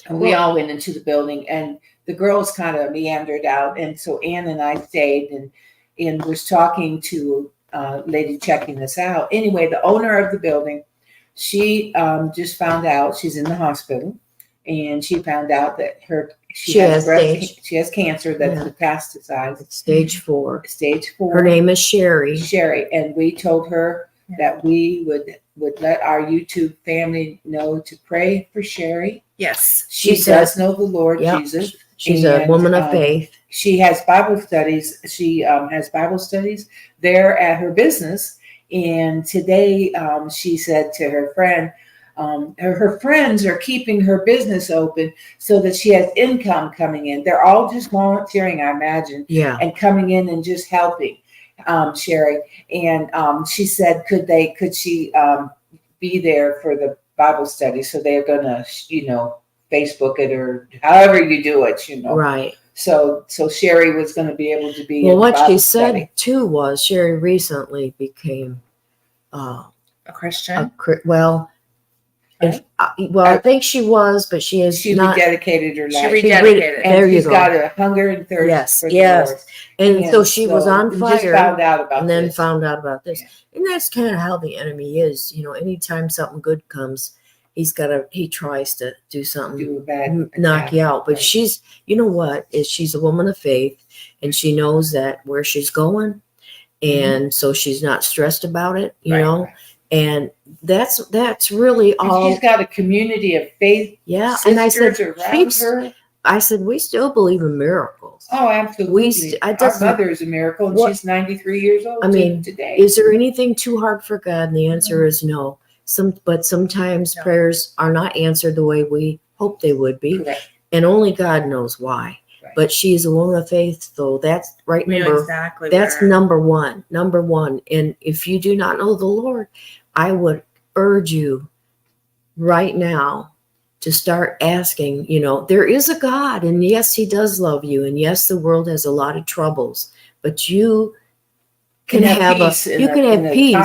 and we all went into the building, and the girls kind of meandered out, and so Ann and I stayed and was talking to a lady checking this out. Anyway, the owner of the building, she just found out she's in the hospital, and she found out that she has cancer that's metastasized. Stage 4. Stage 4. Her name is Sherry. And we told her that we would let our YouTube family know to pray for Sherry. Yes. She does know the Lord Jesus. She's a woman of faith. She has Bible studies. She has Bible studies there at her business. And today she said to her friend, her friends are keeping her business open so that she has income coming in. They're all just volunteering, I imagine, and coming in and just helping Sherry. And she said, could she be there for the Bible study? So they're gonna, Facebook it or however you do it, Right. So Sherry was going to be able to be. Well, what she said too was Sherry recently became a Christian. I think she was, but she is not. She rededicated her life. She rededicated. And she's got a hunger and thirst. Yes. And so she was on fire. Just found out about and then this. found out about this. Yeah. And that's kind of how the enemy is. Anytime something good comes, he tries to do something, knock you out. But she's, she's a woman of faith, and she knows that where she's going. And so she's not stressed about it, you know. Right. And that's really all. She's got a community of faith. Yeah. And I said, her. I said, we still believe in miracles. Oh, absolutely. Our mother is a miracle, and she's 93 years old today. Is there anything too hard for God? And the answer is no. But sometimes prayers are not answered the way we hope they would be. Correct. And only God knows why. Right. But she's a woman of faith, though. That's right. That's number one. Number one. And if you do not know the Lord, I would urge you right now to start asking, there is a God, and yes, he does love you. And yes, the world has a lot of troubles, but you can have peace.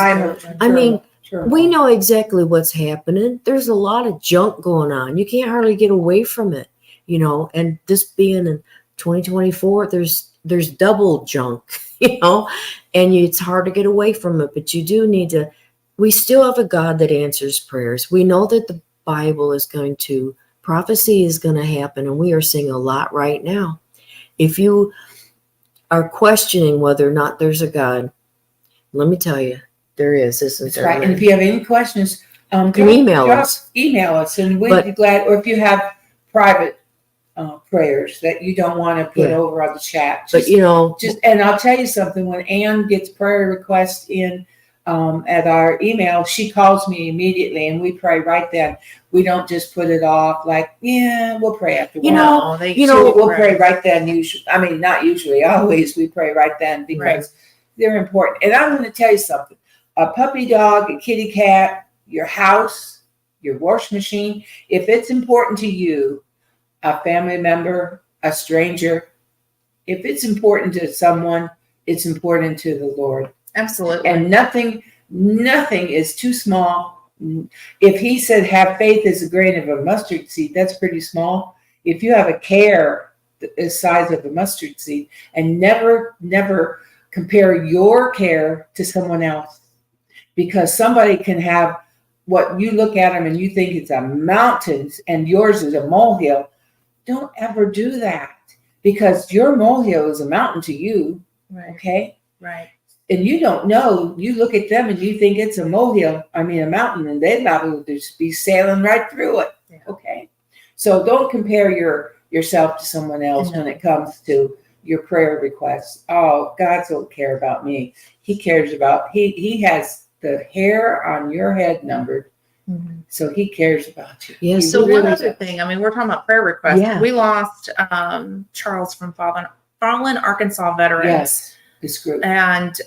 I mean, we know exactly what's happening. There's a lot of junk going on. You can't hardly get away from it, and this being in 2024, there's double junk, and it's hard to get away from it, but you do need to. We still have a God that answers prayers. We know that the Bible prophecy is going to happen, and we are seeing a lot right now. If you are questioning whether or not there's a God, let me tell you, there is. That's right. And if you have any questions, email us. Email us, and we'd be glad. Or if you have private prayers that you don't want to put over on the chat, and I'll tell you something. When Ann gets prayer requests in at our email, she calls me immediately, and we pray right then. We don't just put it off like, we'll pray after. We'll pray right then. Usually, I mean, not usually, always. We pray right then because they're important. And I'm going to tell you something. A puppy dog, a kitty cat, your house, your washing machine, if it's important to you, a family member, a stranger, if it's important to someone, it's important to the Lord. Absolutely. And nothing is too small. If he said have faith as a grain of a mustard seed, that's pretty small. If you have a care the size of a mustard seed, and never compare your care to someone else. Because somebody can have what you look at them and you think it's a mountains and yours is a molehill, don't ever do that, because your molehill is a mountain to you. Right. Okay. Right. And you don't know, you look at them and you think it's a molehill, a mountain, and they'd probably just be sailing right through it. Yeah. Okay. So don't compare yourself to someone else when it comes to your prayer requests. Oh, God don't care about me. He cares about, he has the hair on your head numbered. Mm-hmm. So he cares about you. Yes. So really one other thing, I mean, we're talking about prayer requests. Yeah. We lost Charles from Fallen Arkansas veterans. Yes. This group. And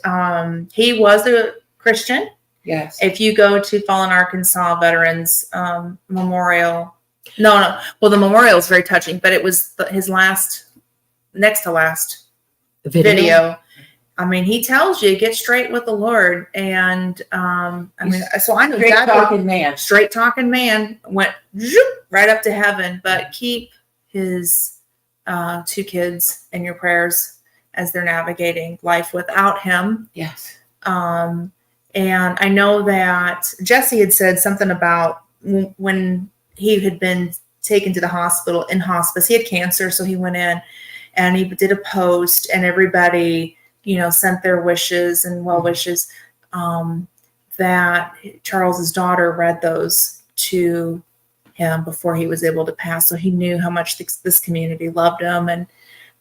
he was a Christian. Yes. If you go to Fallen Arkansas Veterans Memorial, no. Well, the memorial is very touching, but it was his next to last video. I mean, he tells you, get straight with the Lord. And so I know Straight talking man. Straight talking man went zoop, right up to heaven, but keep his 2 kids in your prayers as they're navigating life without him. Yes. And I know that Jesse had said something about when he had been taken to the hospital in hospice. He had cancer, so he went in and he did a post, and everybody, sent their wishes and well wishes. That Charles's daughter read those to him before he was able to pass, so he knew how much this community loved him, and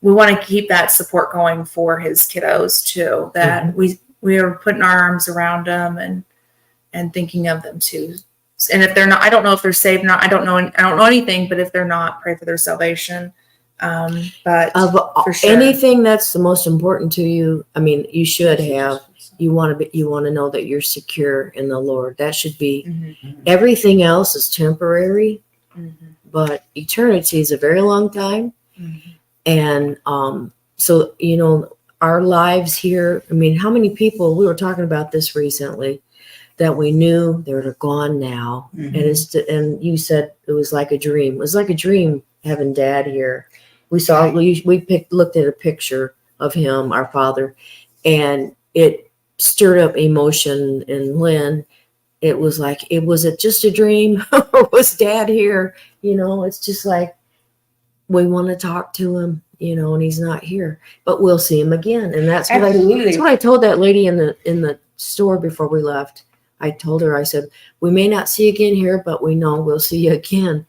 we want to keep that support going for his kiddos too. That we are putting our arms around them and thinking of them too. And if they're not, I don't know if they're saved or not. I don't know anything. But if they're not, pray for their salvation. But for sure, anything that's the most important to you, I mean, you should have. You want to know that you're secure in the Lord. That should be. Everything else is temporary, but eternity is a very long time. And so, our lives here, I mean, how many people, we were talking about this recently, that we knew they're gone now. And you said it was like a dream. It was like a dream having Dad here. We looked at a picture of him, our father, and it stirred up emotion in Lynn. It was like, was it just a dream? Or was Dad here? It's just like, we want to talk to him, and he's not here, but we'll see him again. And that's what I told that lady in the store before we left. I told her, I said, we may not see you again here, but we know we'll see you again.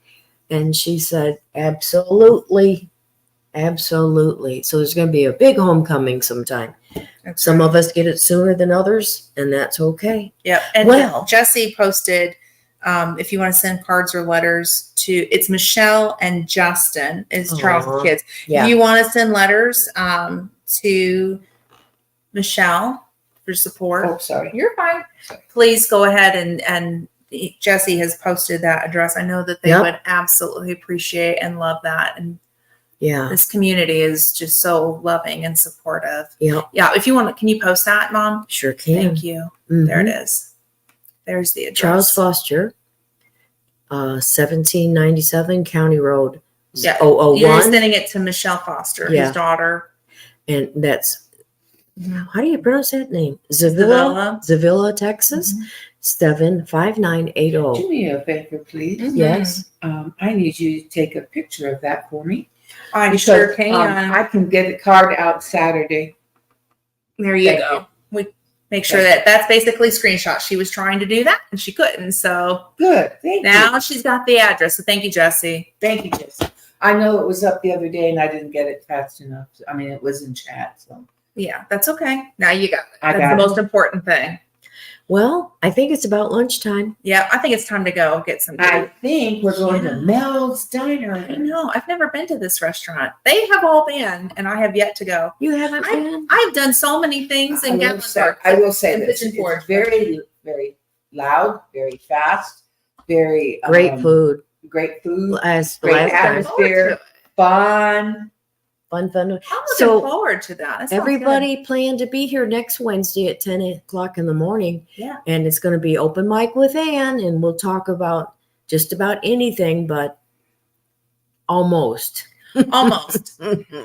And she said, absolutely. Absolutely. So there's going to be a big homecoming sometime. Some of us get it sooner than others, and that's okay. Yeah. And Jesse posted, if you want to send cards or letters it's Michelle and Justin is Charles' kids. Yeah. If you want to send letters to Michelle for support. Oh, sorry. You're fine. Please go ahead and Jesse has posted that address. I know that they would absolutely appreciate and love that. And this community is just so loving and supportive. Yeah. If you want, can you post that, Mom? Sure can. Thank you. There it is. There's the address. Charles Foster, 1797 County Road. Yeah. 001. You're sending it to Michelle Foster, his daughter. And that's, how do you pronounce that name? Zavilla, Texas, 75980. Do me a favor, please. Yes. I need you to take a picture of that for me. I sure can. I can get the card out Saturday. There you go. We make sure that's basically screenshot. She was trying to do that and she couldn't. So good. Thank you. Now she's got the address. So thank you, Jesse. Thank you, Jesse. I know it was up the other day and I didn't get it fast enough. I mean, it was in chat. So yeah, that's okay. Now you got it. That's the most important thing. Well, I think it's about lunchtime. Yeah, I think it's time to go get some food. I think we're going to Mel's Diner. I know. I've never been to this restaurant. They have all been, and I have yet to go. You haven't been? I've done so many things in Gatlinburg. I will say this. It's very, very loud, very fast, very great food. Great food. Great atmosphere. Fun. I'm looking forward to that. Everybody planned to be here next Wednesday at 10 o'clock in the morning. Yeah. And it's going to be open mic with Ann, and we'll talk about just about anything, but almost. Almost.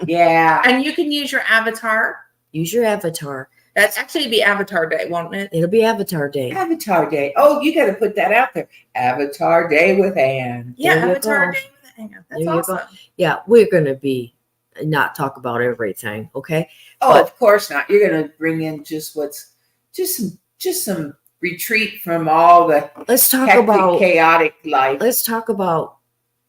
Yeah. And you can use your avatar. Use your avatar. That's actually be Avatar Day, won't it? It'll be Avatar Day. Avatar Day. Oh, you got to put that out there. Avatar Day with Ann. Yeah, There you Avatar go. Day with Ann. That's There you go. awesome. Yeah, we're gonna be not talk about everything, okay? Oh, But- of course not. You're going to bring in just some retreat from all the Let's talk hectic, about chaotic life. let's talk about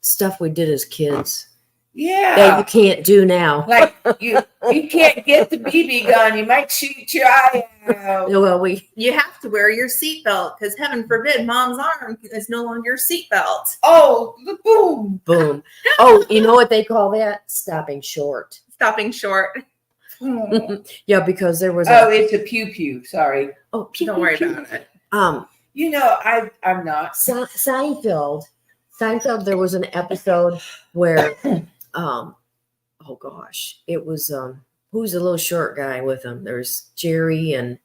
stuff we did as kids that you Yeah. can't do now. Like you can't get the BB gun. You might shoot your eye out. Well, You have to wear your seatbelt because heaven forbid mom's arm is no longer your seatbelt. Oh, the boom. boom. Oh, you know what they call that? Stopping short. Stopping short. Yeah, because there was Oh, it's a pew pew. Sorry. Don't worry about it. You know, I'm not. Seinfeld, there was an episode where oh gosh, it was who's the little short guy with him? There's Jerry and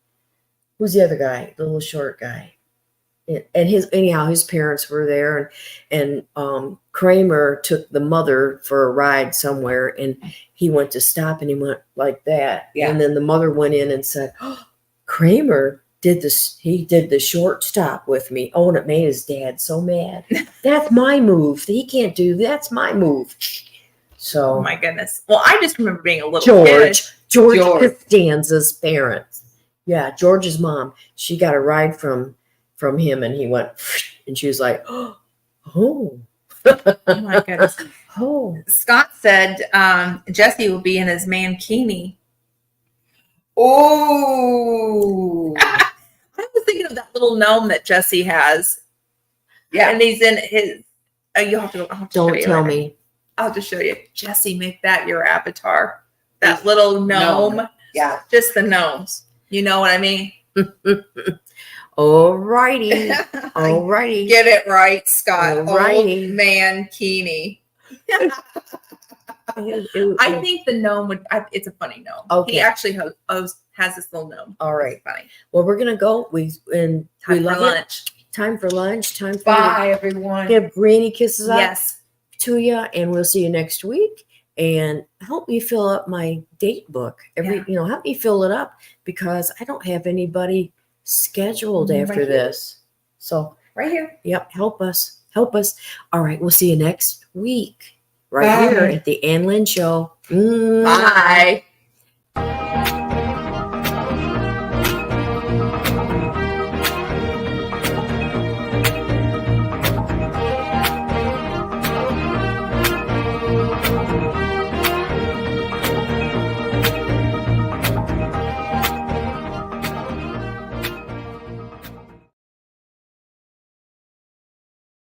who's the other guy? The little short guy. And his parents were there, and Kramer took the mother for a ride somewhere, and he went to stop, and he went like that, Yeah. and then the mother went in and said, oh, Kramer did this. He did the short stop with me. Oh, and it made his dad so mad. That's my move. He can't do. That's my move. So Oh my goodness. Well, I just remember being a little kid. George George. Costanza's parents. Yeah, George's mom. She got a ride from him, and he went, and she was like, oh, Oh my goodness. oh. Scott said Jesse will be in his mankini. Oh. I was thinking of that little gnome that Jesse has. Yeah. And he's in his. You'll have to. I'll have to show Don't you tell later. me. I'll just show you. Jesse, make that your avatar. That little gnome. Yeah. Just the gnomes. You know what I mean? All righty. All righty. Get it right, Scott. Alrighty. Old mankini. I think the gnome would. It's a funny gnome. Okay. He actually has this little gnome. All right. It's funny. Well, we're gonna go. We Time for love it. lunch. Time for lunch. Time for Bye, everyone. give granny kisses up Yes. to you, and we'll see you next week. And help me fill up my date book. Yeah. Help me fill it up because I don't have anybody scheduled Right after here. this. So, Right here. yep, help us. Help us. All right, we'll see you next week right here Bye. at the Ann Lynn Show. Mwah. Bye.